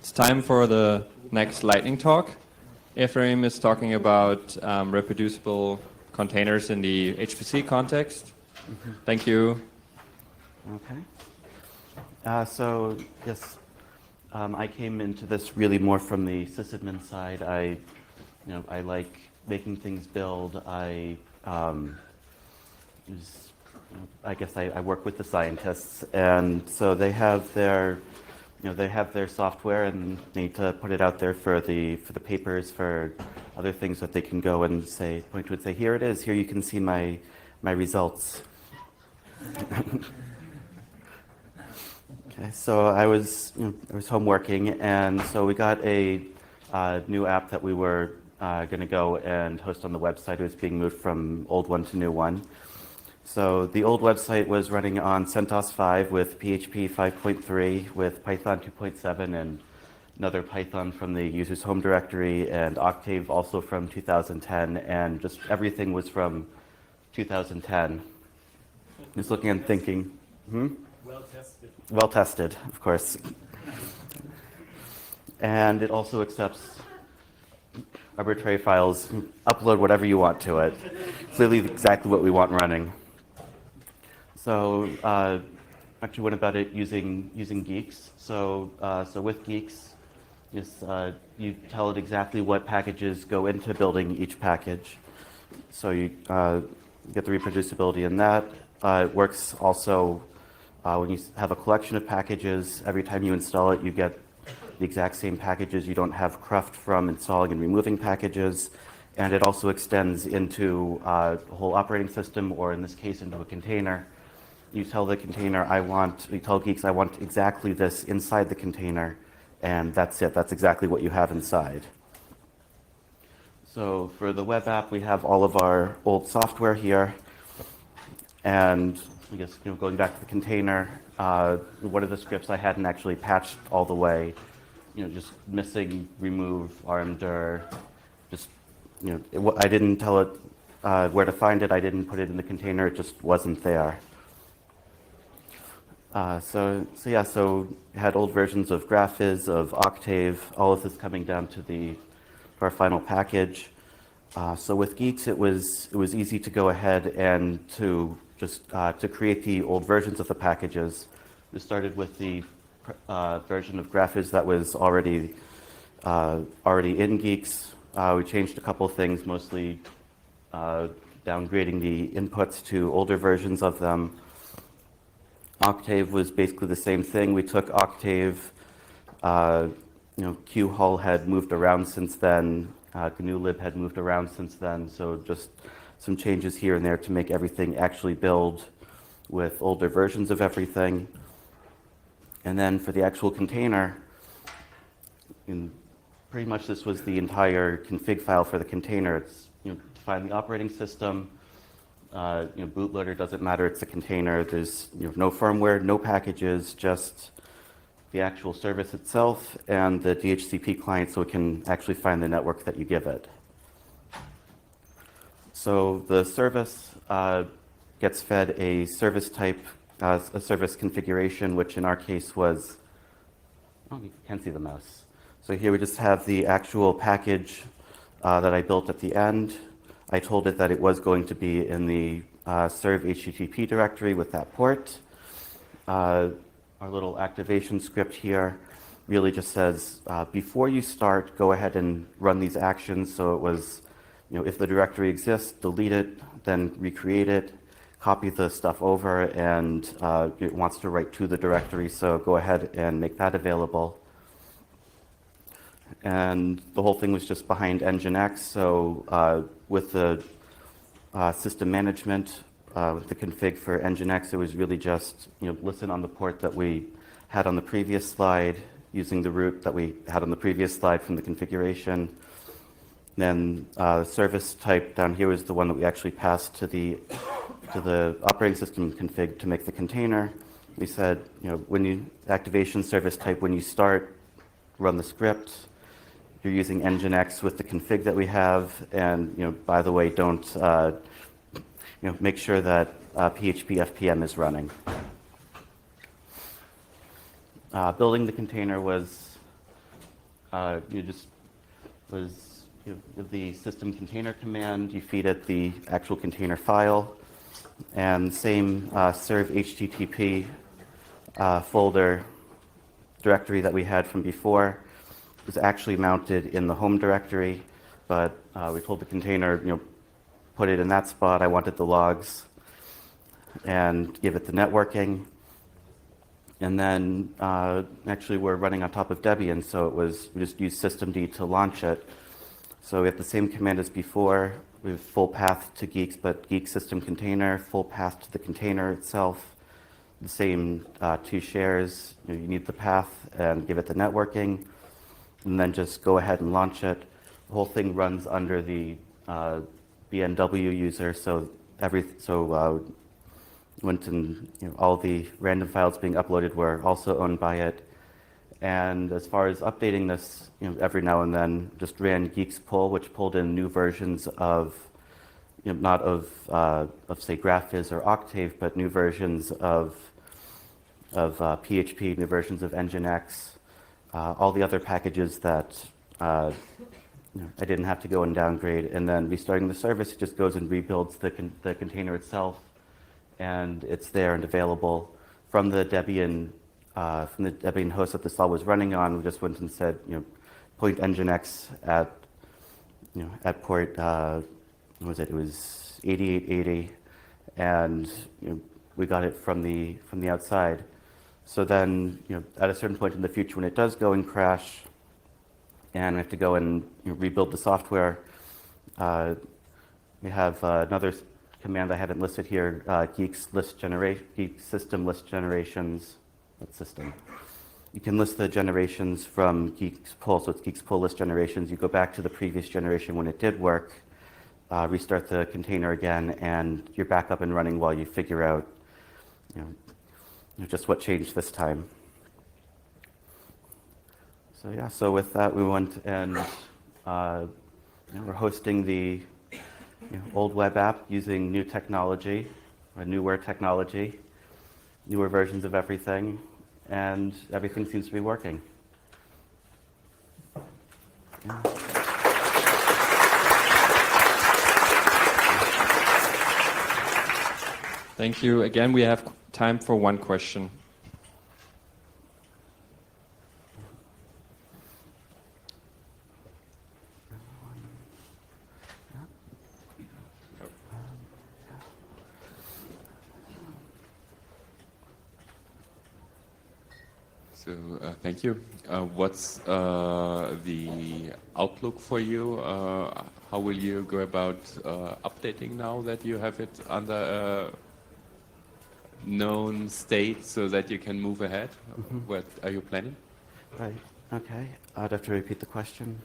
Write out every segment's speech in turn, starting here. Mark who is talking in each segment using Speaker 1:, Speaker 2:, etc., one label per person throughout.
Speaker 1: It's time for the next lightning talk. Ephraim is talking about reproducible containers in the HPC context. Thank you.
Speaker 2: Okay. Yes, I came into this really more from the sysadmin side. I like making things build. I guess I work with the scientists, and so they have their software, and need to put it out there for the papers, for other things that they can go and point to and say, here it is. Here you can see my results. Okay, so I was home working, and so we got a new app that we were going to go and host on the website. It was being moved from old one to new one. So the old website was running on CentOS 5 with PHP 5.3, with Python 2.7, and another Python from the user's home directory, and Octave also from 2010, and just everything was from 2010. Just looking and thinking,
Speaker 3: Well tested.
Speaker 2: Well tested, of course. And it also accepts arbitrary files. Upload whatever you want to it. Clearly exactly what we want running. So actually went about it using Geeks. So with Geeks, you tell it exactly what packages go into building each package. So you get the reproducibility in that. It works also when you have a collection of packages. Every time you install it, you get the exact same packages. You don't have cruft from installing and removing packages. And it also extends into a whole operating system, or in this case, into a container. You tell the container, you tell Geeks, I want exactly this inside the container, and that's it. That's exactly what you have inside. So for the web app, we have all of our old software here. And I guess going back to the container, one of the scripts I hadn't actually patched all the way, just missing remove rmdir, I didn't tell it where to find it. I didn't put it in the container. It just wasn't there. So it had old versions of Graphiz, of Octave, all of this coming down to our final package. So with Geeks, it was easy to go ahead and to create the old versions of the packages. We started with the version of Graphiz that was already in Geeks. We changed a couple things, mostly downgrading the inputs to older versions of them. Octave was basically the same thing. We took Octave, QHull had moved around since then, GNU-lib had moved around since then, so just some changes here and there to make everything actually build with older versions of everything. And then for the actual container, pretty much this was the entire config file for the container. It's define the operating system. Bootloader doesn't matter, it's a container. There's no firmware, no packages, just the actual service itself and the DHCP client, so it can actually find the network that you give it. So the service gets fed a service type, a service configuration, which in our case was, you can't see the mouse. So here we just have the actual package that I built at the end. I told it that it was going to be in the serve HTTP directory with that port. Our little activation script here really just says, before you start, go ahead and run these actions. So it was, if the directory exists, delete it, then recreate it, copy the stuff over, and it wants to write to the directory, so go ahead and make that available. And the whole thing was just behind Nginx, so with the system management, with the config for Nginx, it was really just listen on the port that we had on the previous slide, using the route that we had on the previous slide from the configuration. Then the service type down here is the one that we actually passed to the operating system config to make the container. We said, when you activation service type, when you start, run the script. You're using Nginx with the config that we have, and by the way, don't make sure that PHP FPM is running. Building the container was you just was with the system container command, you feed it the actual container file, and same serve HTTP folder directory that we had from before was actually mounted in the home directory, but we told the container, put it in that spot. I wanted the logs, and give it the networking. And then actually we're running on top of Debian, so we just used systemd to launch it. So we have the same command as before. We have full path to Geeks, but Geek system container, full path to the container itself. The same 2 shares. You need the path and give it the networking, and then just go ahead and launch it. The whole thing runs under the BNW user, so went and all the random files being uploaded were also owned by it. And as far as updating this, every now and then, just ran Geeks pull, which pulled in new versions of, not of say GraphViz or Octave, but new versions of PHP, new versions of Nginx, all the other packages that I didn't have to go and downgrade. And then restarting the service, it just goes and rebuilds the container itself, and it's there and available from the Debian host that this all was running on. We just went and said, point Nginx at port, what was it? It was 8880, and we got it from the outside. So then, at a certain point in the future, when it does go and crash, and we have to go and rebuild the software, we have another command I haven't listed here, Geek system list generations. What system? You can list the generations from Geeks pull, so it's Geeks pull list generations. You go back to the previous generation when it did work, restart the container again, and you're back up and running while you figure out, just what changed this time. So yeah, so with that we went and we're hosting the old web app using new technology, or newer technology, newer versions of everything, and everything seems to be working. Yeah.
Speaker 1: Thank you. Again, we have time for one question.
Speaker 4: So thank you. What's the outlook for you? How will you go about updating now that you have it under a known state so that you can move ahead?
Speaker 2: Mm-hmm.
Speaker 4: What are you planning?
Speaker 2: Right. Okay. I'd have to repeat the question.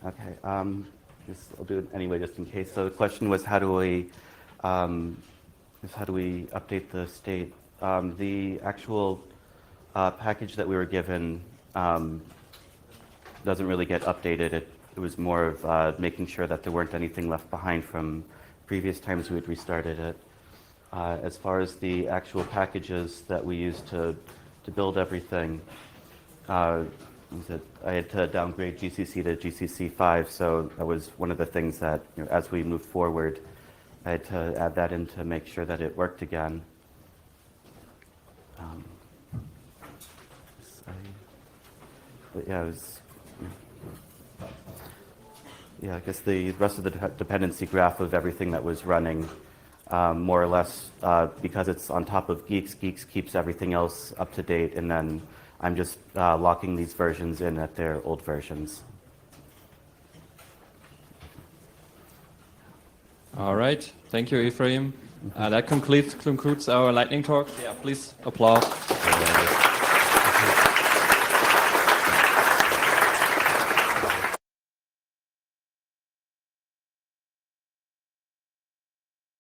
Speaker 2: Okay. I'll do it anyway, just in case. So the question was, how do we update the state? The actual package that we were given doesn't really get updated. It was more of making sure that there weren't anything left behind from previous times we had restarted it. As far as the actual packages that we used to build everything, I had to downgrade GCC to GCC 5, so that was one of the things that, as we moved forward, I had to add that in to make sure that it worked again. But yeah, I guess the rest of the dependency graph of everything that was running, more or less, because it's on top of Geeks keeps everything else up to date, and then I'm just locking these versions in at their old versions.
Speaker 1: All right. Thank you, Ephraim. That concludes our lightning talk. Yeah, please applause.